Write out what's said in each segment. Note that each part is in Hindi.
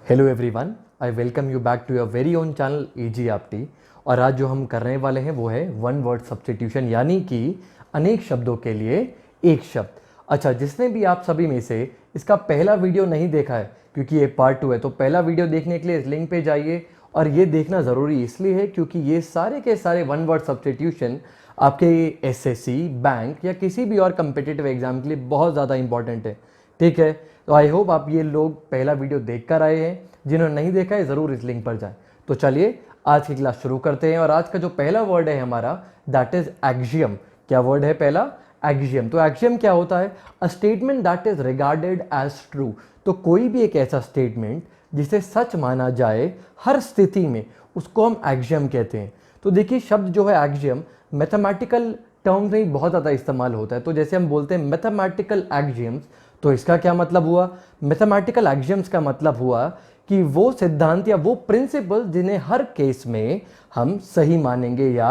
Hello everyone, I welcome you back to your very own channel एजी आपटी। और आज जो हम करने वाले हैं वो है वन वर्ड सब्स्टिट्यूशन, यानी कि अनेक शब्दों के लिए एक शब्द। अच्छा, जिसने भी आप सभी में से इसका पहला वीडियो नहीं देखा है, क्योंकि ये पार्ट 2 है, तो पहला वीडियो देखने के लिए इस लिंक पे जाइए। और ये देखना ज़रूरी इसलिए है क्योंकि ये सारे के सारे वन वर्ड सब्स्टिट्यूशन आपके एसएससी, बैंक या किसी भी और कम्पिटिटिव एग्जाम के लिए बहुत ज़्यादा इंपॉर्टेंट है। ठीक है, तो आई होप आप ये लोग पहला वीडियो देख कर आए हैं। जिन्होंने नहीं देखा है ज़रूर इस लिंक पर जाएं। तो चलिए आज की क्लास शुरू करते हैं। और आज का जो पहला वर्ड है हमारा, दैट इज एक्सियम। क्या वर्ड है पहला? एक्सियम। तो एक्सियम क्या होता है? A statement that is regarded as true. तो कोई भी एक ऐसा स्टेटमेंट जिसे सच माना जाए हर स्थिति में, उसको हम एक्सियम कहते हैं। तो देखिए, शब्द जो है एक्सियम मैथमेटिकल टर्म्स में बहुत ज़्यादा इस्तेमाल होता है। तो जैसे हम बोलते हैं मैथमेटिकल एक्सियम्स, तो इसका क्या मतलब हुआ? मैथमेटिकल एक्सियम्स का मतलब हुआ कि वो सिद्धांत या वो प्रिंसिपल जिन्हें हर केस में हम सही मानेंगे या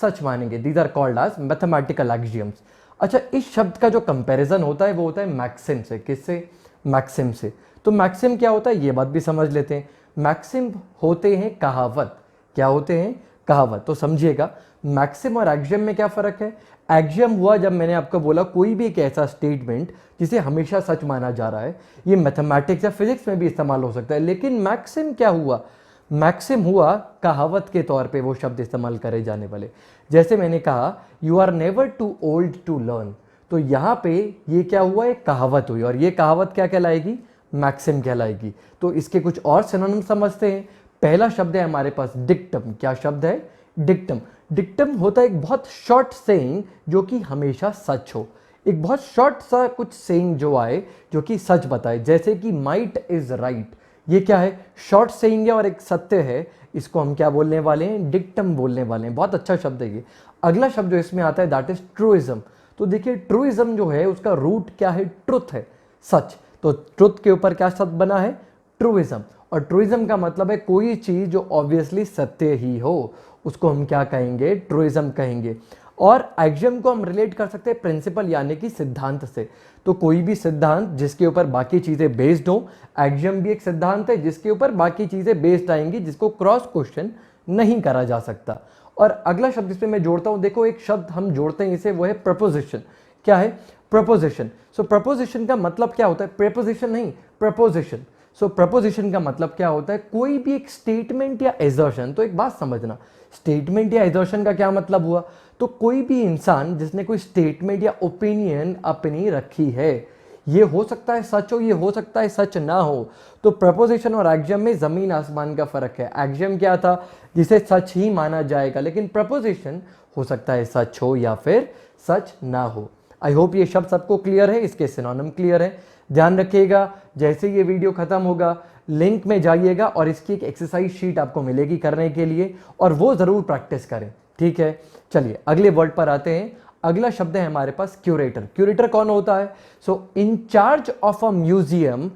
सच मानेंगे। These are called as mathematical axioms. अच्छा, इस शब्द का जो कंपैरिजन होता है वो होता है मैक्सिम से। किससे? मैक्सिम से। तो मैक्सिम क्या होता है ये बात भी समझ लेते हैं। मैक्सिम होते हैं कहावत। क्या होते हैं? कहावत। तो समझिएगा, मैक्सिम और एक्सियम में क्या फर्क है? एक्सियम हुआ जब मैंने आपको बोला कोई भी एक ऐसा स्टेटमेंट जिसे हमेशा सच माना जा रहा है। ये मैथमेटिक्स या फिजिक्स में भी इस्तेमाल हो सकता है। लेकिन मैक्सिम क्या हुआ? मैक्सिम हुआ कहावत के तौर पे वो शब्द इस्तेमाल करे जाने वाले। जैसे मैंने कहा, you are never too old to learn. तो यहाँ पे ये क्या हुआ? एक कहावत हुई, और ये कहावत क्या कहलाएगी? मैक्सिम कहलाएगी। तो इसके कुछ और सिनोनिम समझते हैं। पहला शब्द है हमारे पास डिक्टम। क्या शब्द है? डिक्टम। डिक्टम होता है एक बहुत शॉर्ट सेइंग जो कि हमेशा सच हो। एक बहुत शॉर्ट सा कुछ सेइंग जो आए जो कि सच बताए, जैसे कि माइट इज राइट। ये क्या है? शॉर्ट सेइंग है और एक सत्य है। इसको हम क्या बोलने वाले हैं? डिक्टम बोलने वाले हैं। बहुत अच्छा शब्द है ये। अगला शब्द जो इसमें आता है दैट इज ट्रूइज्म। तो देखिए, ट्रूइज्म जो है उसका रूट क्या है? ट्रुथ है, सच। तो ट्रुथ के ऊपर क्या शब्द बना है? ट्रूइज्म। और ट्रूइज्म का मतलब है कोई चीज जो ऑब्वियसली सत्य ही हो, उसको हम क्या कहेंगे? ट्रूइज्म कहेंगे। और एक्सियम को हम रिलेट कर सकते हैं प्रिंसिपल यानी कि सिद्धांत से। तो कोई भी सिद्धांत जिसके ऊपर बाकी चीजें बेस्ड हो, एक्सियम भी एक सिद्धांत है जिसके ऊपर बाकी चीजें बेस्ड आएंगी, जिसको क्रॉस क्वेश्चन नहीं करा जा सकता। और अगला शब्द इसमें मैं जोड़ता हूं, देखो एक शब्द हम जोड़ते हैं इसे, वो है प्रपोजिशन। क्या है? प्रपोजिशन। सो प्रपोजिशन का मतलब क्या होता है? प्रेपोजिशन नहीं, प्रपोजिशन। सो प्रपोजिशन का मतलब क्या होता है? कोई भी एक स्टेटमेंट या एजर्शन। तो एक बात समझना, स्टेटमेंट या एजर्शन का क्या मतलब हुआ? तो कोई भी इंसान जिसने कोई स्टेटमेंट या ओपिनियन अपनी रखी है, ये हो सकता है सच हो, ये हो सकता है सच ना हो। तो प्रपोजिशन और एक्सियम में जमीन आसमान का फर्क है। एक्सियम क्या था? जिसे सच ही माना जाएगा, लेकिन प्रपोजिशन हो सकता है सच हो या फिर सच ना हो। आई होप ये शब्द सबको क्लियर है, इसके सिनोनिम क्लियर है। ध्यान रखिएगा, जैसे ये वीडियो खत्म होगा लिंक में जाइएगा और इसकी एक एक्सरसाइज शीट आपको मिलेगी करने के लिए, और वो जरूर प्रैक्टिस करें। ठीक है, चलिए अगले वर्ड पर आते हैं। अगला शब्द है हमारे पास क्यूरेटर। क्यूरेटर कौन होता है? So in charge of a museum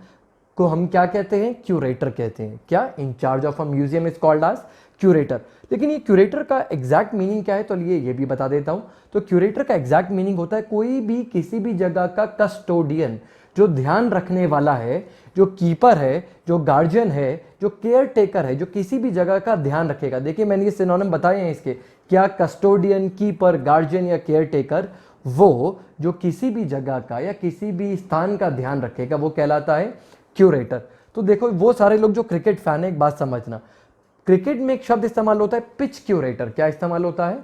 को हम क्या कहते हैं? क्यूरेटर कहते हैं। क्या? In charge of a museum is called as curator. लेकिन ये क्यूरेटर का एग्जैक्ट मीनिंग क्या है, तो ये भी बता देता हूं। तो क्यूरेटर का एग्जैक्ट मीनिंग होता है कोई भी किसी भी जगह का कस्टोडियन, जो ध्यान रखने वाला है, जो कीपर है, जो गार्जियन है, जो केयर टेकर है, जो किसी भी जगह का ध्यान रखेगा। देखिए मैंने ये सिनोनिम बताए हैं इसके। क्या? कस्टोडियन, कीपर, गार्जियन या केयर टेकर। वो जो किसी भी जगह का या किसी भी स्थान का ध्यान रखेगा वो कहलाता है क्यूरेटर। तो देखो, वो सारे लोग जो क्रिकेट फैन है, एक बात समझना, क्रिकेट में एक शब्द इस्तेमाल होता है पिच क्यूरेटर। क्या इस्तेमाल होता है?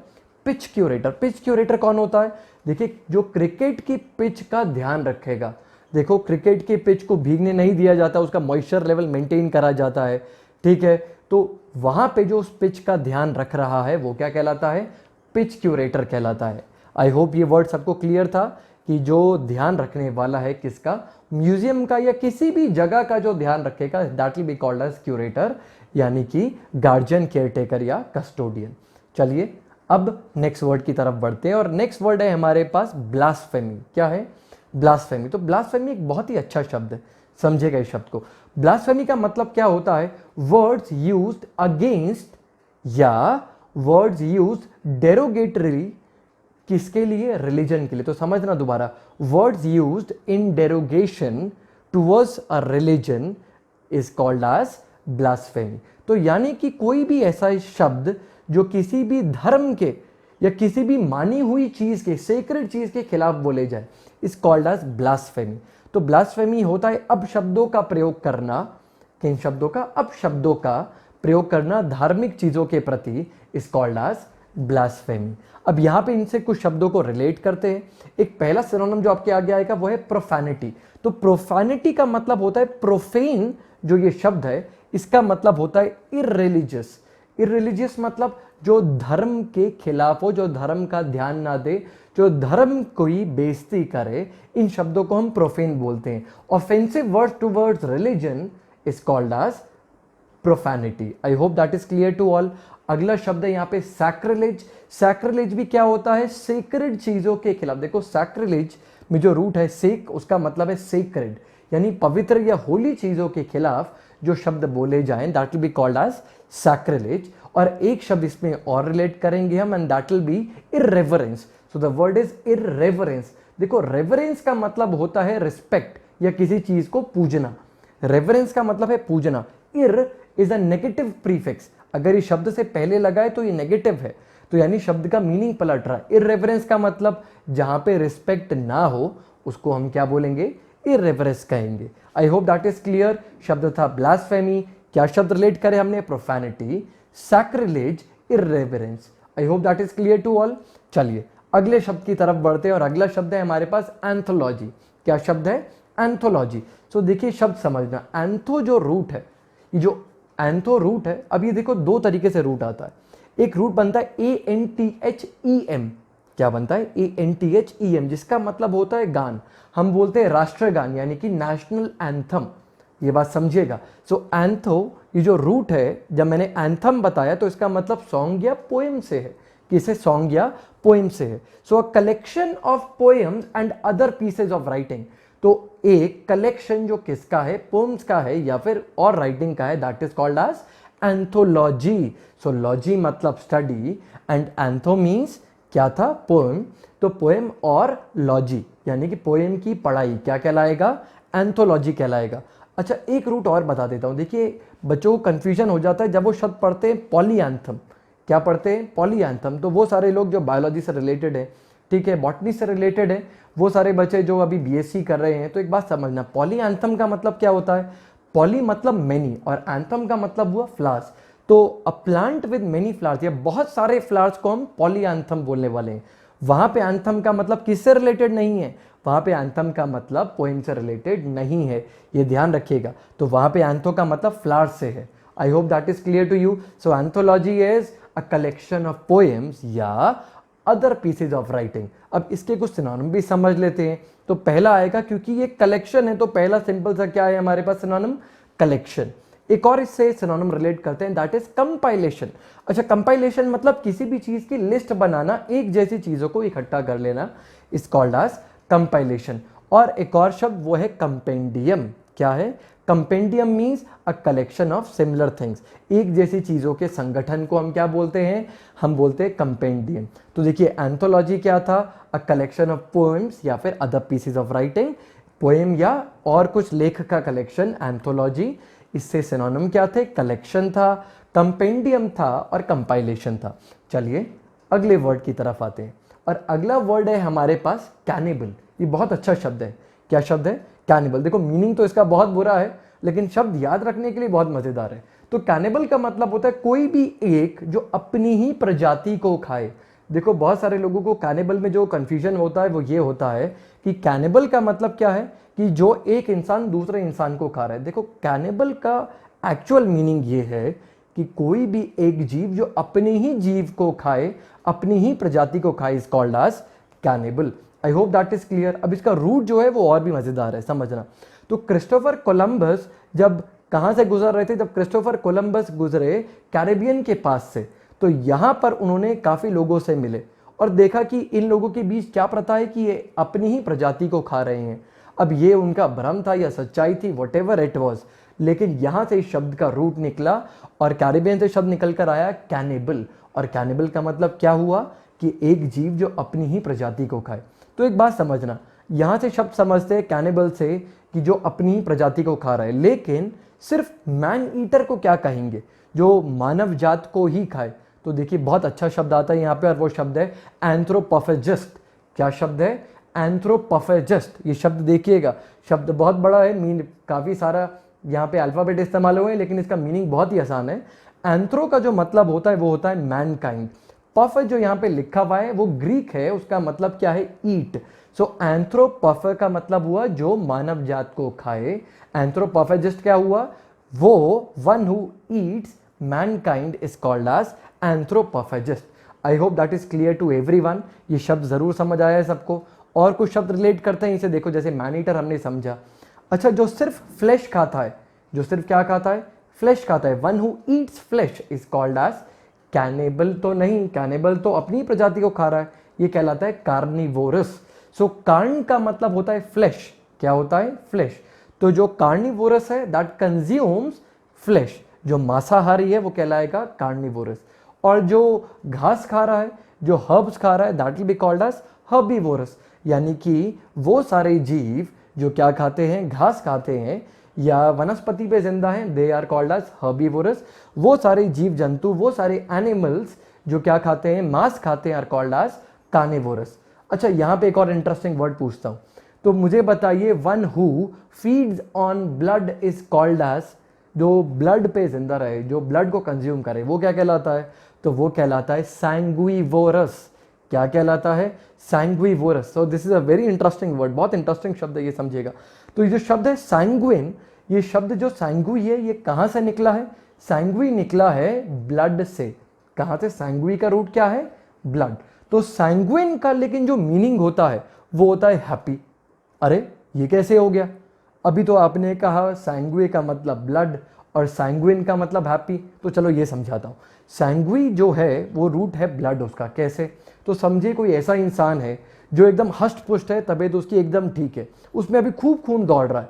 Pitch curator. पिच क्यूरेटर कौन होता है? देखिए, जो क्रिकेट की पिच का ध्यान रखेगा। देखो, क्रिकेट की पिच को भीगने नहीं दिया जाता, उसका मॉइस्चर लेवल मेंटेन करा जाता है। ठीक है, तो वहां पे जो उस पिच का ध्यान रख रहा है वो क्या कहलाता है? पिच क्यूरेटर कहलाता है। आई होप ये वर्ड सबको क्लियर था कि जो ध्यान रखने वाला है किसका? म्यूजियम का या किसी भी जगह का जो ध्यान रखेगा, that will be called as curator, यानी कि गार्जियन, केयरटेकर या कस्टोडियन। चलिए अब नेक्स्ट वर्ड की तरफ बढ़ते हैं, और नेक्स्ट वर्ड है हमारे पास ब्लास्फेमी। क्या है? ब्लास्फेमी। तो ब्लास्फेमी एक बहुत ही अच्छा शब्द है, समझेगा इस शब्द को। ब्लास्फेमी का मतलब क्या होता है? वर्ड्स यूज्ड अगेंस्ट या वर्ड्स यूज्ड डेरोगेटरी। किसके लिए? रिलीजन के लिए। तो समझना दोबारा, words used in derogation towards a religion is called as blasphemy. तो यानी कि कोई भी ऐसा शब्द जो किसी भी धर्म के या किसी भी मानी हुई चीज के, सेक्रेड चीज के खिलाफ बोले जाए, इज कॉल्ड एज ब्लास्फेमी। तो ब्लास्फेमी होता है अपशब्दों का प्रयोग करना, किन शब्दों का? अपशब्दों का प्रयोग करना धार्मिक चीजों के प्रति, इज कॉल्ड एज ब्लास्फेमी। अब यहां पे इनसे कुछ शब्दों को रिलेट करते हैं। एक पहला सिनोनिम जो आपके आगे आएगा वो है प्रोफैनिटी। तो प्रोफैनिटी का मतलब होता है प्रोफेन, जो ये शब्द है इसका मतलब होता है इररिलीजियस। इररिलीजियस मतलब जो धर्म के खिलाफ हो, जो धर्म का ध्यान ना दे, जो धर्म कोई बेइज्जती करे, इन शब्दों को हम प्रोफेन बोलते हैं। Offensive word towards religion is called as profanity. I hope that is clear to all. अगला शब्द है यहाँ पे सैक्रिलेज। सैक्रिलेज भी क्या होता है? सेक्रेड चीजों के खिलाफ। देखो सैक्रिलेज में जो रूट है सेक, उसका मतलब है सेक्रेड, यानी पवित्र या होली चीजों के खिलाफ जो शब्द बोले जाएं, that will be called as sacrilege. और एक शब्द इसमें और रिलेट करेंगे हम, and that will be irreverence. So the word is irreverence. देखो रेवरेंस का मतलब होता है रिस्पेक्ट या किसी चीज को पूजना। रेवरेंस का मतलब है पूजना। इर इज अ नेगेटिव प्रीफिक्स। अगर ये शब्द से पहले लगा है तो ये नेगेटिव है, तो यानी शब्द का मीनिंग पलट रहा है। इररेवरेंस का मतलब जहां पे रिस्पेक्ट ना हो उसको हम क्या बोलेंगे? इररेवरेंस कहेंगे। I hope that is clear. शब्द था ब्लास्फेमी। क्या शब्द रिलेट करे हमने? Profanity, sacrilege, irreverence. I hope that is clear to all. चलिए अगले शब्द की तरफ बढ़ते हैं और अगला शब्द है हमारे पास एंथोलॉजी। क्या शब्द है? एंथोलॉजी। सो देखिए शब्द समझना, एंथो जो रूट है, ये जो एंथो रूट है, अब ये देखो दो तरीके से रूट आता है। एक रूट बनता है ANTHEM। क्या बनता है? ANTHEM, जिसका मतलब होता है गान। हम बोलते हैं राष्ट्रगान, यानी कि नेशनल एंथम। ये बात समझिएगा। सो एंथो, ये जो रूट है, जब मैंने एंथम बताया तो इसका मतलब सॉन्ग या पोएम से है। किसे? सॉन्ग या पोएम से है। So a collection of poems and other pieces of writing. तो एक कलेक्शन जो किसका है? पोम्स का है या फिर और राइटिंग का है, that is called as anthology. So logy मतलब स्टडी एंड एंथो मीन्स क्या था? पोएम। तो पोएम और लॉजी यानी कि पोएम की पढ़ाई क्या कहलाएगा? एंथोलॉजी कहलाएगा। अच्छा एक रूट और बता देता हूं। देखिए बच्चों को कंफ्यूजन हो जाता है जब वो शब्द पढ़ते हैं पॉलीएंथम। क्या पढ़ते हैं? पॉलीएंथम। तो वो सारे लोग जो बायोलॉजी से रिलेटेड है, ठीक है, बॉटनी से रिलेटेड है, वो सारे बच्चे जो अभी बीएससी कर रहे हैं, तो एक बात समझना, पॉलीएंथम का मतलब क्या होता है? पॉली मतलब मेनी और एंथम का मतलब हुआ फ्लावर्स। तो a plant with many flowers, या बहुत सारे फ्लावर्स को हम पॉलीएंथम बोलने वाले हैं। वहां पे एंथम का मतलब किससे रिलेटेड नहीं है? वहां पे एंथम का मतलब पोएम से रिलेटेड नहीं है, ये ध्यान रखिएगा। तो वहां पे एंथो का मतलब फ्लावर्स से है। I hope that is clear to you. So anthology is a collection of poems या अदर पीसेज ऑफ राइटिंग। अब इसके कुछ सिनोनिम भी समझ लेते हैं। तो पहला आएगा, क्योंकि ये कलेक्शन है तो पहला सिंपल सा क्या है हमारे पास? Synonym collection. एक और इससे सिनोनिम रिलेट करते हैं, दैट इज कंपाइलेशन। अच्छा कंपाइलेशन मतलब किसी भी चीज की लिस्ट बनाना, एक जैसी चीजों को इकट्ठा कर लेना, इज कॉल्ड एज कंपाइलेशन। और एक और शब्द वो है कंपेंडियम। क्या है? Compendium means a collection of similar things. एक जैसी चीजों के संगठन को हम क्या बोलते हैं? हम बोलते हैं कंपेंडियम। तो देखिए एंथोलॉजी क्या था? अ कलेक्शन ऑफ पोएम्स या फिर other pieces of writing. Poem या और कुछ लेख का कलेक्शन एंथोलॉजी। इससे सिनोनिम क्या थे? कलेक्शन था, कंपेंडियम था और कंपाइलेशन था। चलिए अगले वर्ड की तरफ आते हैं और अगला वर्ड है हमारे पास कैनिबल। ये बहुत अच्छा शब्द है। क्या शब्द है? कैनिबल। देखो मीनिंग तो इसका बहुत बुरा है लेकिन शब्द याद रखने के लिए बहुत मजेदार है। तो कैनिबल का मतलब होता है कोई भी एक जो अपनी ही प्रजाति को खाए। देखो बहुत सारे लोगों को कैनिबल में जो कंफ्यूजन होता है वो ये होता है कि कैनिबल का मतलब क्या है? कि जो एक इंसान दूसरे इंसान को खा रहा है। देखो कैनिबल का एक्चुअल मीनिंग ये है कि कोई भी एक जीव जो अपने ही जीव को खाए, अपनी ही प्रजाति को खाए, is called as cannibal. I hope that is clear. अब इसका रूट जो है वो और भी मजेदार है, समझना। तो क्रिस्टोफर कोलंबस जब कहां से गुजर रहे थे? जब क्रिस्टोफर कोलंबस गुजरे कैरेबियन के पास से, तो यहां पर उन्होंने काफी लोगों से मिले और देखा कि इन लोगों के बीच क्या प्रथा है कि ये अपनी ही प्रजाति को खा रहे हैं। अब ये उनका भ्रम था या सच्चाई थी, व्हाटएवर इट वाज, लेकिन यहां से इस शब्द का रूट निकला और कैरेबियन से शब्द निकल कर आया कैनिबल। और कैनिबल का मतलब क्या हुआ? कि एक जीव जो अपनी ही प्रजाति को खाए। तो एक बात समझना, यहां से शब्द समझते हैं कैनिबल से कि जो अपनी प्रजाति को खा रहा है, लेकिन सिर्फ मैन ईटर को क्या कहेंगे, जो मानव जात को ही खाए। तो देखिए बहुत अच्छा शब्द आता है यहाँ पे और वो शब्द है एंथ्रोपोफेजिस्ट। क्या शब्द है? एंथ्रोपोफेजिस्ट। ये शब्द देखिएगा, शब्द बहुत बड़ा है, मीन काफ़ी सारा यहाँ पे अल्फ़ाबेट इस्तेमाल हुए हैं, लेकिन इसका मीनिंग बहुत ही आसान है। एंथ्रो का जो मतलब होता है वो होता है मैनकाइंड। पफ जो यहाँ पे लिखा हुआ है वो ग्रीक है, उसका मतलब क्या है? ईट। सो एंथ्रोपफ का मतलब हुआ जो मानव जात को खाए। एंथ्रोपोफेजिस्ट क्या हुआ? वो one who eats mankind is called as anthropophagist. I hope that is clear to everyone. ये शब्द जरूर समझ आया है सबको। और कुछ शब्द रिलेट करते हैं इसे, देखो जैसे मैन ईटर हमने समझा। अच्छा, जो सिर्फ फ्लैश खाता है, जो सिर्फ क्या खाता है? फ्लैश खाता है, one who eats flesh is called as cannibal. तो नहीं, कैनिबल तो अपनी प्रजाति को खा रहा है, ये कहलाता है कार्निवोरस। सो कार्न का मतलब होता है फ्लैश। क्या होता है? फ्लैश। तो जो कार्निवोरस है दैट कंज्यूम्स फ्लैश, जो मांसाहारी है वो कहलाएगा कार्निवोरस। और जो घास खा रहा है, जो हर्ब्स खा रहा है, that will be called as herbivorous. यानी कि वो सारे जीव जो क्या खाते हैं? घास खाते हैं या वनस्पति पे जिंदा हैं, they are called as herbivorous. वो सारे जीव जंतु, वो सारे एनिमल्स जो क्या खाते हैं? मांस खाते हैं, आर कॉल्ड एज कार्निवोरस। अच्छा, यहाँ पे एक और इंटरेस्टिंग वर्ड पूछता हूँ, तो मुझे बताइए one who feeds on blood is called as, जो ब्लड पे जिंदा रहे, जो ब्लड को कंज्यूम करे, वो क्या कहलाता है? तो वो कहलाता है सैंग्विवोरस। क्या कहलाता है? Sanguivorous. So this is a very interesting word, बहुत इंटरेस्टिंग शब्द है, ये समझिएगा। तो ये जो शब्द है सैंग्विन, ये शब्द जो सैंग्वी है ये कहाँ से निकला है? सैंग्वी निकला है ब्लड से। कहाँ से? सैंग्वी का रूट क्या है? ब्लड। तो सैंग्विन का लेकिन जो मीनिंग होता है वो होता है हैप्पी। अरे ये कैसे हो गया? अभी तो आपने कहा सैंग्वी का मतलब ब्लड और सैंग्विन का मतलब हैप्पी, तो चलो ये समझाता हूँ। सैंग्वी जो है वो रूट है ब्लड उसका। कैसे? तो समझिए कोई ऐसा इंसान है जो एकदम हष्ट पुष्ट है, तबीयत उसकी एकदम ठीक है, उसमें अभी खूब खून दौड़ रहा है,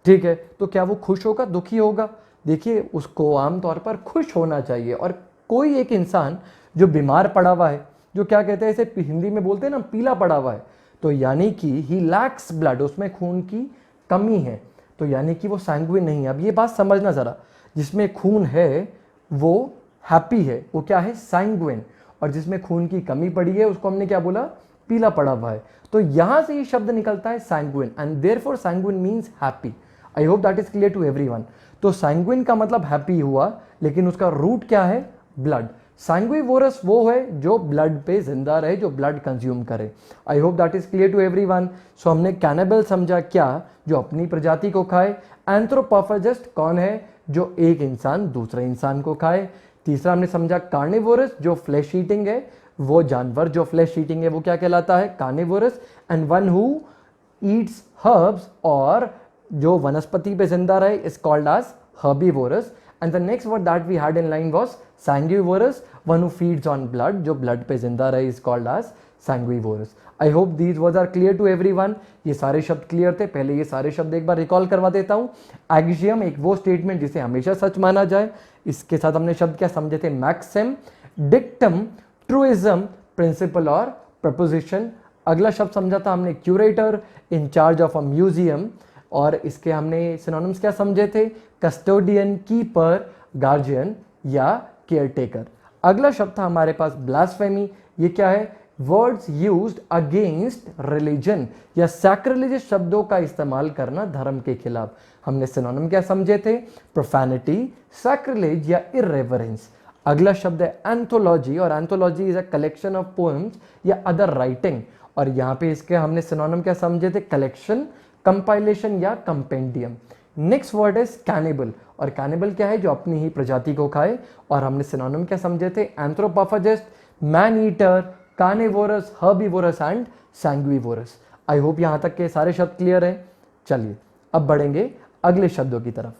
ठीक है, तो क्या वो खुश होगा, दुखी होगा? देखिए उसको आमतौर पर खुश होना चाहिए। और कोई एक इंसान जो बीमार पड़ा हुआ है, जो क्या कहते हैं इसे हिंदी में बोलते हैं ना, पीला पड़ा हुआ है, तो यानी कि ही लैक्स ब्लड, उसमें खून की कमी है, तो यानी कि वो सैंग्विन नहीं है। अब ये बात समझना ज़रा, जिसमें खून है वो हैप्पी है, वो क्या है? सैंग्विन। और जिसमें खून की कमी पड़ी है उसको हमने क्या बोला? पीला पड़ा हुआ है। तो यहां से ये शब्द निकलता है sanguine, and therefore sanguine means happy. I hope that is clear to everyone. तो सैंग्विन का मतलब हैप्पी हुआ, लेकिन उसका रूट क्या है? ब्लड। सैंग्विवोरस वो है जो ब्लड पे जिंदा रहे, जो ब्लड कंज्यूम करे। I hope that is clear to everyone. So हमने कैनिबल समझा क्या? जो अपनी प्रजाति को खाए। एंथ्रोपोफेजिस्ट कौन है? जो एक इंसान दूसरे इंसान को खाए। तीसरा हमने समझा कार्निवोरस, जो फ्लैश ईटिंग है, वो जानवर जो फ्लैश ईटिंग है वो क्या कहलाता है? Carnivorous. And one who eats herbs, और जो वनस्पति पे जिंदा रहे, is called as herbivorous. And the next word that we had in line was sanguivorous, one who feeds on blood, जो ब्लड पे जिंदा रहे, is called as sanguivorous. I hope these words are clear to everyone. ये सारे शब्द क्लियर थे। पहले ये सारे शब्द एक बार रिकॉल करवा देता हूँ। एक्सियम एक वो स्टेटमेंट जिसे हमेशा सच माना जाए, इसके साथ हमने शब्द क्या समझे थे? मैक्सिम, डिक्टम, ट्रूइज्म, प्रिंसिपल और प्रपोजिशन। अगला शब्द समझा था हमने curator, incharge of a museum, और इसके हमने सिनोनिम्स क्या समझे थे? कस्टोडियन, कीपर, गार्जियन या केयरटेकर। अगला शब्द था हमारे पास ब्लास्फेमी। ये क्या है? वर्ड्स यूज्ड अगेंस्ट रिलीजन या सैक्रिलेजियस शब्दों का इस्तेमाल करना धर्म के खिलाफ। हमने सिनोनिम क्या समझे थे? प्रोफैनिटी, सैक्रिलेज या इरेवरेंस। अगला शब्द है एंथोलॉजी, और anthology is a collection of poems या अदर राइटिंग, और यहाँ पे इसके हमने सिनोनिम क्या समझे थे? कलेक्शन, कंपाइलेशन या कंपेंडियम। नेक्स्ट वर्ड है कैनिबल, और कैनिबल क्या है? जो अपनी ही प्रजाति को खाए, और हमने सिनोनिम क्या समझे थे? Anthropophagist, man eater, carnivorous, herbivorous and sanguivorous. I hope यहाँ तक के सारे शब्द क्लियर हैं। चलिए अब बढ़ेंगे अगले शब्दों की तरफ।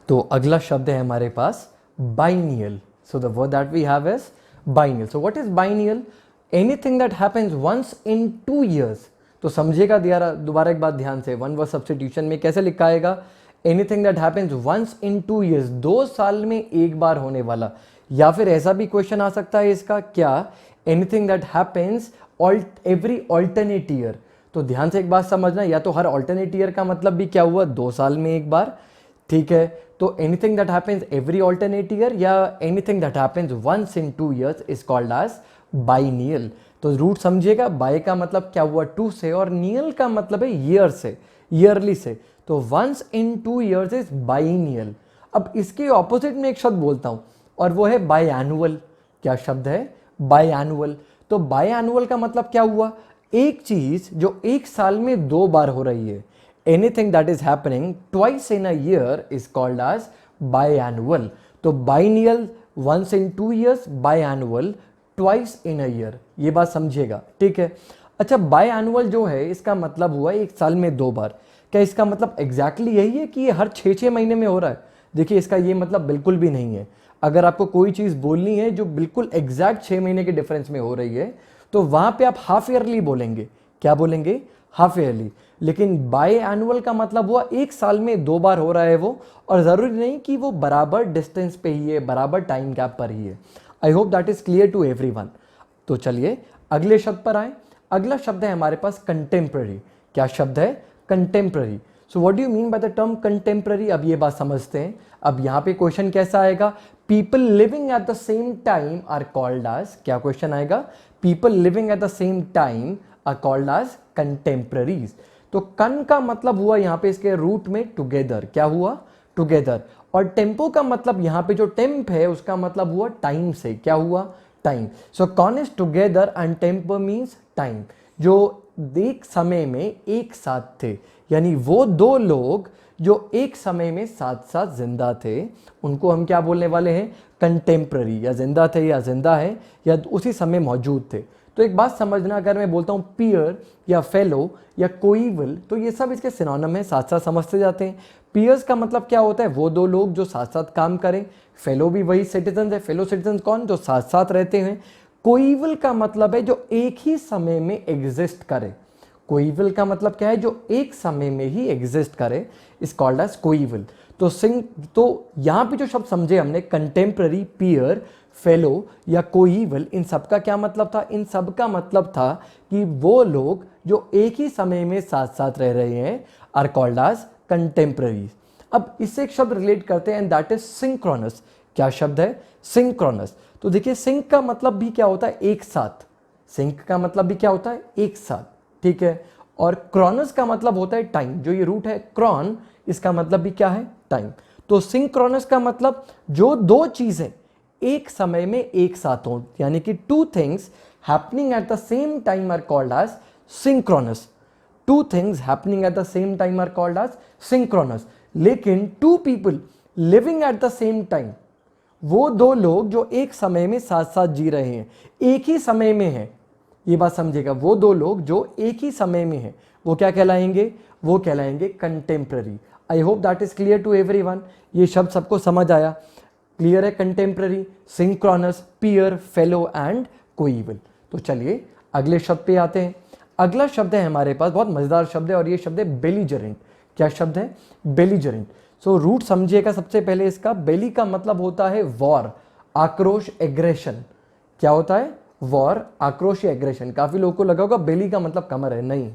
तो अगला शब्द है हमारे पास biennial. So the word that we have is biennial. So what is biennial? Anything that happens once in 2 years। तो समझिएगा दोबारा एक बात ध्यान से, वन वर्ड सब्स्टिट्यूशन में कैसे लिखा आएगा? Anything that happens once in 2 years, 2 साल में एक बार होने वाला। या फिर ऐसा भी क्वेश्चन आ सकता है इसका, क्या anything that happens every alternate year. तो ध्यान से एक बात समझना, या तो हर ऑल्टरनेट ईयर का मतलब भी क्या हुआ, 2 साल में एक बार, ठीक है। तो anything that happens every alternate year या anything that happens once in 2 years is called as biennial. तो रूट समझिएगा, बाय का मतलब क्या हुआ 2 से, और नियल का मतलब है ईयर से, ईयरली से। तो once in 2 years is biennial. अब इसके ऑपोजिट में एक शब्द बोलता हूं और वो है बाय एनुअल। क्या शब्द है, बाय एनुअल। तो बाय एनुअल का मतलब क्या हुआ, एक चीज जो एक साल में 2 बार हो रही है। Anything that is happening twice in a year is called as biannual. तो biennial once in 2 years, biannual twice in a year, ये बात समझिएगा, ठीक है। अच्छा, बाय एनुअल जो है इसका मतलब हुआ एक साल में 2 बार। क्या इसका मतलब एग्जैक्टली यही है कि ये हर 6-6 महीने में हो रहा है? देखिए, इसका ये मतलब बिल्कुल भी नहीं है। अगर आपको कोई चीज़ बोलनी है जो बिल्कुल एग्जैक्ट 6 महीने के डिफरेंस में हो रही है, तो वहां पे आप हाफ ईयरली बोलेंगे। क्या बोलेंगे, हाफ ईयरली। लेकिन बाय एनुअल का मतलब हुआ एक साल में 2 बार हो रहा है वो, और ज़रूरी नहीं कि वो बराबर डिस्टेंस पे ही है, बराबर टाइम गैप पर ही है। I hope that is clear to everyone. तो चलिए अगले शब्द पर आए। अगला शब्द है हमारे पास कंटेम्प्ररी। क्या शब्द है, contemporary. So what do you mean by the term contemporary? अब ये बात समझते हैं। अब यहाँ पे क्वेश्चन कैसा आएगा, people living at the same time are called as, क्या क्वेश्चन आएगा, people living at the same time are called as contemporaries. तो कन का मतलब हुआ यहाँ पे इसके रूट में टुगेदर। क्या हुआ, टुगेदर। और टेम्पो का मतलब यहाँ पे जो टेम्प है उसका मतलब हुआ टाइम से। क्या हुआ, time. So con is together and tempo means time. जो एक समय में एक साथ थे, यानी वो 2 लोग जो एक समय में साथ साथ जिंदा थे, उनको हम क्या बोलने वाले हैं, कंटेम्प्ररी। या जिंदा थे, या जिंदा है, या उसी समय मौजूद थे। तो एक बात समझना, अगर मैं बोलता हूँ पीयर या फेलो या कोईवल, तो ये सब इसके सिनोनिम है, साथ साथ समझते जाते हैं। पीयर्स का मतलब क्या होता है, वो 2 लोग जो साथ साथ काम करें। फेलो भी वही सिटीजन है, फेलो सिटीजन कौन, जो साथ साथ रहते हैं। कोईवल का मतलब है जो एक ही समय में एग्जिस्ट करे। कोईवल का मतलब क्या है, जो एक समय में ही एग्जिस्ट करे, इज कॉल्ड एज कोईवल। तो यहां पे जो शब्द समझे हमने, कंटेम्प्ररी, पीयर, फेलो या कोईवल, इन सब का क्या मतलब था, इन सब का मतलब था कि वो लोग जो एक ही समय में साथ साथ रह रहे हैं आर कॉल्ड एज कंटेम्प्ररीज। अब इससे एक शब्द रिलेट करते हैं एंड दैट इज सिंक्रोनस। क्या शब्द है, सिंक्रोनस। तो देखिए, सिंक का मतलब भी क्या होता है, एक साथ। सिंक का मतलब भी क्या होता है, एक साथ, ठीक है। और क्रॉनस का मतलब होता है टाइम। जो ये रूट है क्रॉन, इसका मतलब भी क्या है, टाइम। तो सिंक्रोनस का मतलब जो 2 चीजें एक समय में एक साथ हों, यानी कि 2 things happening at the same time are called as synchronous. 2 things happening at the same time are called as synchronous. लेकिन 2 people living at the same time, वो 2 लोग जो एक समय में साथ साथ जी रहे हैं, एक ही समय में हैं, ये बात समझिएगा, वो 2 लोग जो एक ही समय में हैं, वो क्या कहलाएंगे, वो कहलाएंगे contemporary. I hope that is clear to everyone. ये शब्द सबको समझ आया, क्लियर है। Contemporary, synchronous, peer, fellow and coeval. तो चलिए अगले शब्द पे आते हैं। अगला शब्द है हमारे पास, बहुत मजेदार शब्द है, और ये शब्द है बेलीजरेंट। क्या शब्द है, बेलीजरेंट। सो रूट समझिएगा सबसे पहले इसका। बेली का मतलब होता है वॉर, आक्रोश, एग्रेशन। क्या होता है, वॉर, आक्रोश या एग्रेशन। काफी लोगों को लगा होगा बेली का मतलब कमर है, नहीं।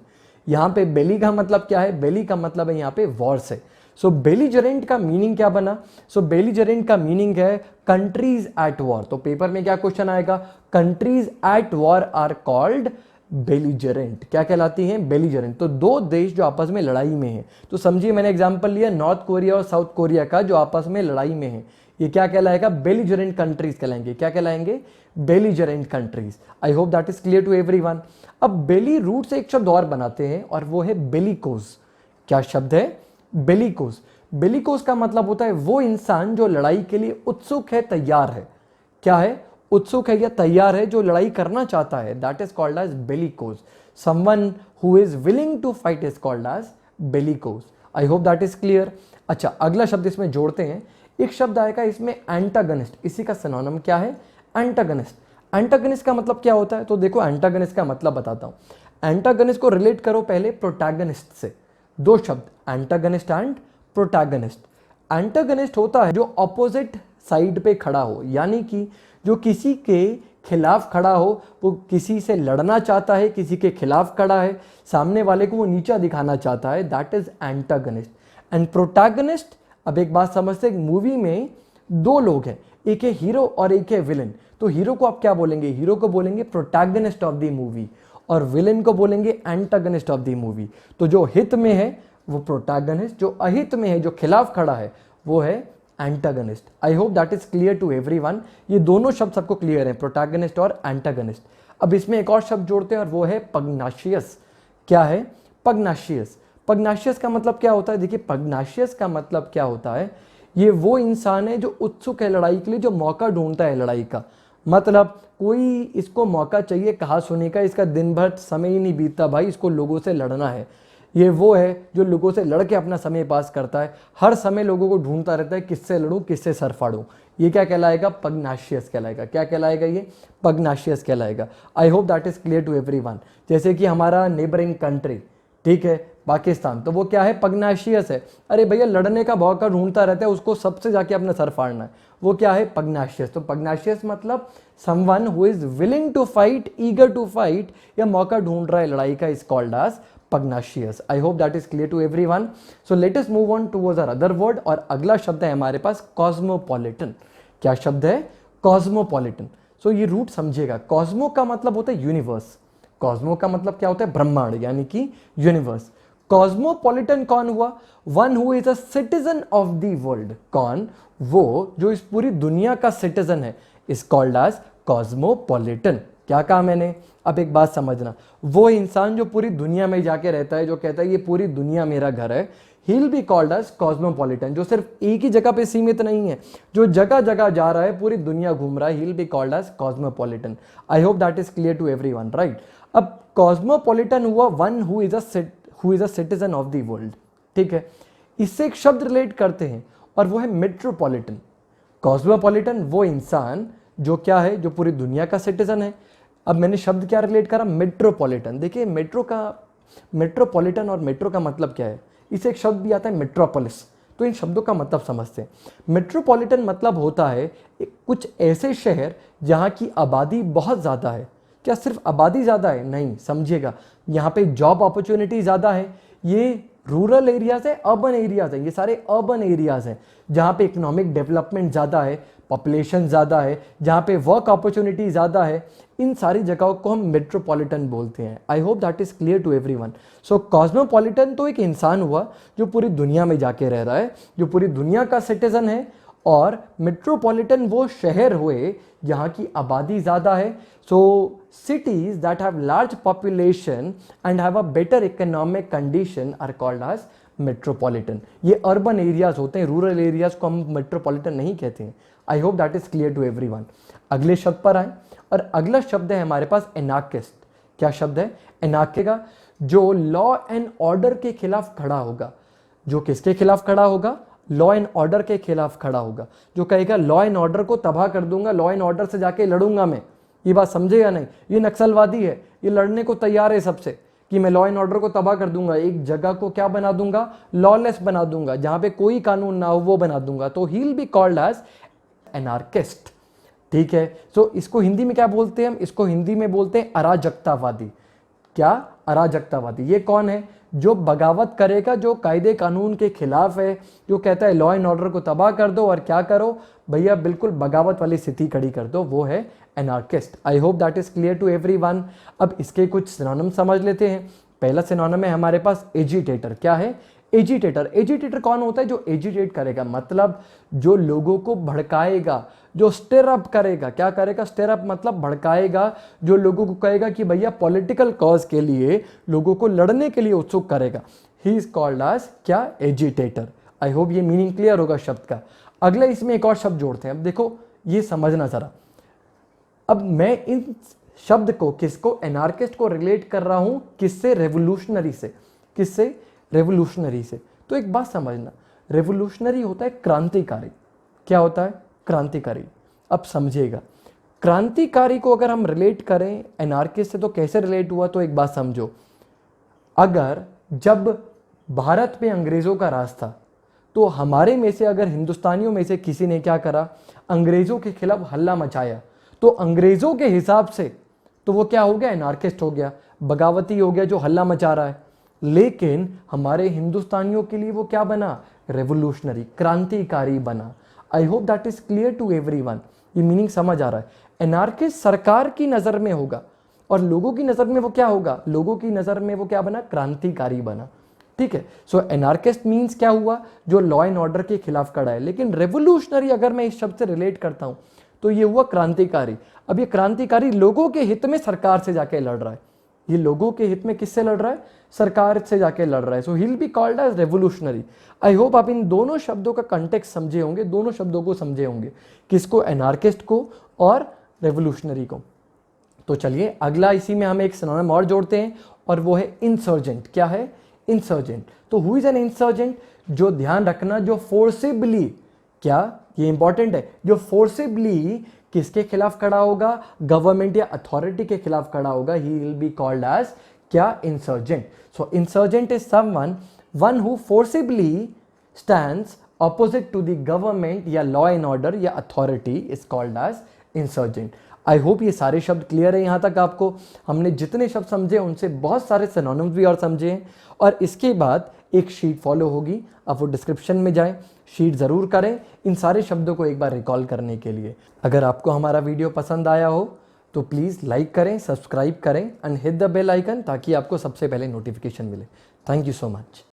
यहाँ पे बेली का मतलब क्या है, बेली का मतलब है यहाँ पे वॉर से। सो बेलीजरेंट का मीनिंग क्या बना, सो बेलीजरेंट का मीनिंग है कंट्रीज एट वॉर। तो पेपर में क्या क्वेश्चन आएगा, countries at war are called belligerent. क्या कहलाती हैं, बेलीजरेंट। तो 2 देश जो आपस में लड़ाई में हैं, तो समझिए मैंने एग्जांपल लिया नॉर्थ कोरिया और साउथ कोरिया का, जो आपस में लड़ाई में है, ये क्या कहलाएगा, बेलीजरेंट कंट्रीज कहलाएंगे। क्या कहलाएंगे, belligerent countries. I hope that is clear to everyone. अब बेली रूट से एक शब्द और बनाते हैं, और वो है बेलिकोज। क्या शब्द है, बेलिकोज। बेलिकोज का मतलब होता है वो इंसान जो लड़ाई के लिए उत्सुक है, तैयार है। क्या है, उत्सुक है या तैयार है, जो लड़ाई करना चाहता है, that is called as bellicose. Someone who is willing to fight is called as bellicose. I hope that is clear. अच्छा, अगला शब्द इसमें जोड़ते हैं। एक शब्द आएगा इसमें एंटागनिस्ट। इसी का सिनोनिम क्या है, एंटागनिस्ट। एंटागनिस्ट का मतलब क्या होता है, तो देखो एंटागनिस्ट का मतलब बताता हूं। एंटागनिस्ट को रिलेट करो पहले प्रोटैगनिस्ट से। 2 शब्द, एंटागनिस्ट एंड प्रोटैगनिस्ट। एंटागनिस्ट होता है जो ऑपोजिट साइड पे खड़ा हो, यानी कि जो किसी के खिलाफ खड़ा हो, वो किसी से लड़ना चाहता है, किसी के खिलाफ खड़ा है, सामने वाले को वो नीचा दिखाना चाहता है, that is antagonist. And protagonist, अब एक बात समझते हैं, मूवी में दो लोग हैं, एक है हीरो और एक है विलन। तो हीरो को आप क्या बोलेंगे? हीरो को बोलेंगे प्रोटैगनिस्ट ऑफ द मूवी और विलन को बोलेंगे एंटागनिस्ट ऑफ द मूवी। तो जो हित में है वो प्रोटैगनिस्ट, जो अहित में है, जो खिलाफ खड़ा है, वो है antagonist. I hope that is clear to everyone. ये दोनों शब्द सबको क्लियर है, प्रोटैगनिस्ट और एंटागनिस्ट। अब इसमें एक और शब्द जोड़ते हैं और वो है पग्नाशियस। क्या है? पग्नाशियस। पग्नाशियस का मतलब क्या होता है? देखिए, पग्नाशियस का मतलब क्या होता है, ये वो इंसान है जो उत्सुक है लड़ाई के लिए, जो मौका ढूंढता है लड़ाई का। मतलब कोई इसको मौका चाहिए कहा सुनी का, इसका दिन भर समय ही नहीं बीतता भाई, इसको लोगों से लड़ना है। ये वो है जो लोगों से लड़ के अपना समय पास करता है, हर समय लोगों को ढूंढता रहता है किससे लड़ूं, किससे सर फाड़ूं। ये क्या कहलाएगा? पग्नाशियस कहलाएगा। क्या कहलाएगा? ये पग्नाशियस कहलाएगा। I hope that is clear to everyone. जैसे कि हमारा नेबरिंग कंट्री, ठीक है, पाकिस्तान, तो वो क्या है? पग्नाशियस है। अरे भैया, लड़ने का मौका ढूंढता रहता है, उसको सबसे जाके अपना सर फाड़ना है, वो क्या है? पग्नाशियस। तो पग्नाशियस मतलब someone who is willing to fight, eager to fight, या मौका ढूंढ रहा है लड़ाई का, is called as pugnacious. I hope that is clear to everyone. So let us move on towards our other word. और अगला शब्द है हमारे पास कॉस्मोपॉलिटन। क्या शब्द है? कॉस्मोपॉलिटन। सो ये रूट समझिएगा। कॉस्मो का मतलब होता है यूनिवर्स। कॉस्मो का मतलब क्या होता है? ब्रह्मांड, यानी कि यूनिवर्स। कॉस्मोपॉलिटन कौन हुआ? One who is a citizen of the world. कौन? वो जो इस पूरी दुनिया का सिटीजन है, इज कॉल्ड एज कॉस्मोपॉलिटन। क्या कहा मैंने? अब एक बात समझना, वो इंसान जो पूरी दुनिया में जाके रहता है, जो कहता है ये पूरी दुनिया मेरा घर है, he will be called as cosmopolitan. जो सिर्फ एक ही जगह पे सीमित नहीं है, जो जगह जगह जा रहा है, पूरी दुनिया घूम रहा है, he will be called as cosmopolitan. I hope that is clear to everyone, right? अब कॉस्मोपॉलिटन हुआ one who is a citizen of the world, ठीक है। इससे एक शब्द रिलेट करते हैं और वो है मेट्रोपॉलिटन। कॉस्मोपॉलिटन वो इंसान जो क्या है? जो पूरी दुनिया का सिटीजन है। अब मैंने शब्द क्या रिलेट करा? मेट्रोपॉलिटन। देखिए, मेट्रोपॉलिटन और मेट्रो का मतलब क्या है? इसे एक शब्द भी आता है मेट्रोपोलिस। तो इन शब्दों का मतलब समझते हैं। मेट्रोपॉलिटन मतलब होता है कुछ ऐसे शहर जहां की आबादी बहुत ज़्यादा है। क्या सिर्फ आबादी ज़्यादा है? नहीं, समझिएगा, यहाँ पे जॉब अपॉर्चुनिटी ज़्यादा है। ये रूरल एरियाज है, अर्बन एरियाज है, ये सारे अर्बन एरियाज हैं जहाँ पे इकोनॉमिक डेवलपमेंट ज़्यादा है, पॉपुलेशन ज़्यादा है, जहाँ पे वर्क अपॉर्चुनिटी ज़्यादा है। इन सारी जगहों को हम मेट्रोपॉलिटन बोलते हैं। I hope that is clear to everyone. So cosmopolitan तो एक इंसान हुआ जो पूरी दुनिया में जाके रह रहा है, जो पूरी दुनिया का सिटीजन है। और मेट्रोपॉलिटन वो शहर हुए जहाँ की आबादी ज़्यादा है। सो cities that have large population and have a better economic condition are called as metropolitan. ये urban areas होते हैं, rural areas को हम metropolitan नहीं कहते हैं। I hope that is clear to everyone. अगले शब्द पर आए और अगला शब्द है हमारे पास anarchist। क्या शब्द है? anarchist का जो लॉ एंड ऑर्डर के खिलाफ खड़ा होगा। जो किसके खिलाफ खड़ा होगा? लॉ एंड ऑर्डर के खिलाफ खड़ा होगा। जो कहेगा लॉ एंड ऑर्डर को तबाह कर दूंगा, लॉ एंड ऑर्डर से जाके लड़ूंगा मैं। ये बात समझे या नहीं? ये नक्सलवादी है, ये लड़ने को तैयार है सबसे कि मैं लॉ एंड ऑर्डर को तबाह कर दूंगा, एक जगह को क्या बना दूंगा? लॉलेस बना दूंगा, जहां पे कोई कानून ना हो वो बना दूंगा। तो he will be called as anarchist, ठीक है। सो इसको हिंदी में क्या बोलते हैं हम? इसको हिंदी में बोलते हैं अराजकतावादी। क्या? अराजकतावादी। ये कौन है? जो बगावत करेगा, जो कायदे कानून के खिलाफ है, जो कहता है लॉ एंड ऑर्डर को तबाह कर दो और क्या करो भैया, बिल्कुल बगावत वाली स्थिति खड़ी कर दो, वो है anarchist. I hope that is clear to everyone. अब इसके कुछ सिनोनिम समझ लेते हैं। पहला सिनोनिम है हमारे पास एजिटेटर। क्या है? एजिटेटर। एजिटेटर कौन होता है? जो एजिटेट करेगा, मतलब जो लोगों को भड़काएगा, जो स्टिर अप करेगा। क्या करेगा? स्टिर अप मतलब भड़काएगा, जो लोगों को कहेगा कि भैया पॉलिटिकल कॉज के लिए लोगों को लड़ने के लिए उत्सुक करेगा। ही इज कॉल्ड एज क्या? एजिटेटर। आई होप ये मीनिंग क्लियर होगा शब्द का। अगले इसमें एक और शब्द जोड़ते हैं। अब देखो, ये समझना जरा। अब मैं इन शब्द को, किसको? एनार्किस्ट को रिलेट कर रहा हूं किससे? रेवोल्यूशनरी से। किससे? रेवोल्यूशनरी से। तो एक बात समझना, रेवोल्यूशनरी होता है क्रांतिकारी। क्या होता है? क्रांतिकारी। अब समझिएगा, क्रांतिकारी को अगर हम रिलेट करें एनार्किस्ट से तो कैसे रिलेट हुआ? तो एक बात समझो, अगर जब भारत में अंग्रेजों का राज था तो हमारे में से, अगर हिंदुस्तानियों में से किसी ने क्या करा? अंग्रेजों के खिलाफ हल्ला मचाया, तो अंग्रेजों के हिसाब से तो वो क्या हो गया, एनार्किस्ट हो गया, बगावती हो गया जो हल्ला मचा रहा है। लेकिन हमारे हिंदुस्तानियों के लिए वो क्या बना, रेवोल्यूशनरी, क्रांतिकारी बना। I hope that is clear to everyone, ये मीनिंग समझ आ रहा है। एनार्किस्ट सरकार की नजर में होगा और लोगों की नजर में वो क्या होगा, लोगों की नजर में वो क्या बना, क्रांतिकारी बना। ठीक है, सो एनार्किस्ट मीन्स क्या हुआ, जो लॉ एंड ऑर्डर के खिलाफ खड़ा है। लेकिन रेवोल्यूशनरी अगर मैं इस शब्द से रिलेट करता हूं तो ये हुआ क्रांतिकारी। अब ये क्रांतिकारी लोगों के हित में सरकार से जाके लड़ रहा है, ये लोगों के हित में किससे लड़ रहा है, सरकार से जाके लड़ रहा है। So he will be called as revolutionary. I hope आप इन दोनों शब्दों का कंटेक्स्ट समझे होंगे, दोनों शब्दों को समझे होंगे, किसको, एनार्किस्ट को और रेवोल्यूशनरी को। तो चलिए अगला इसी में हम एक सिनोनिम और जोड़ते हैं और वो है इंसर्जेंट। क्या है, इंसर्जेंट। तो हु इज एन इंसर्जेंट, जो ध्यान रखना, जो फोर्सिबली, क्या ये इंपॉर्टेंट है, जो फोर्सिबली किसके खिलाफ खड़ा होगा, गवर्नमेंट या अथॉरिटी के खिलाफ खड़ा होगा, he will be called as क्या, insurgent. So insurgent is someone one who forcibly stands opposite to the government या लॉ एंड ऑर्डर या authority is called as insurgent. I hope ये सारे शब्द क्लियर है यहाँ तक आपको। हमने जितने शब्द समझे उनसे बहुत सारे सिनोनिम्स भी और समझे हैं। और इसके बाद एक शीट फॉलो होगी, आप वो डिस्क्रिप्शन में जाएं, शीट ज़रूर करें इन सारे शब्दों को एक बार रिकॉल करने के लिए। अगर आपको हमारा वीडियो पसंद आया हो तो प्लीज़ लाइक करें, सब्सक्राइब करें and hit the bell icon, ताकि आपको सबसे पहले नोटिफिकेशन मिले। Thank you so much.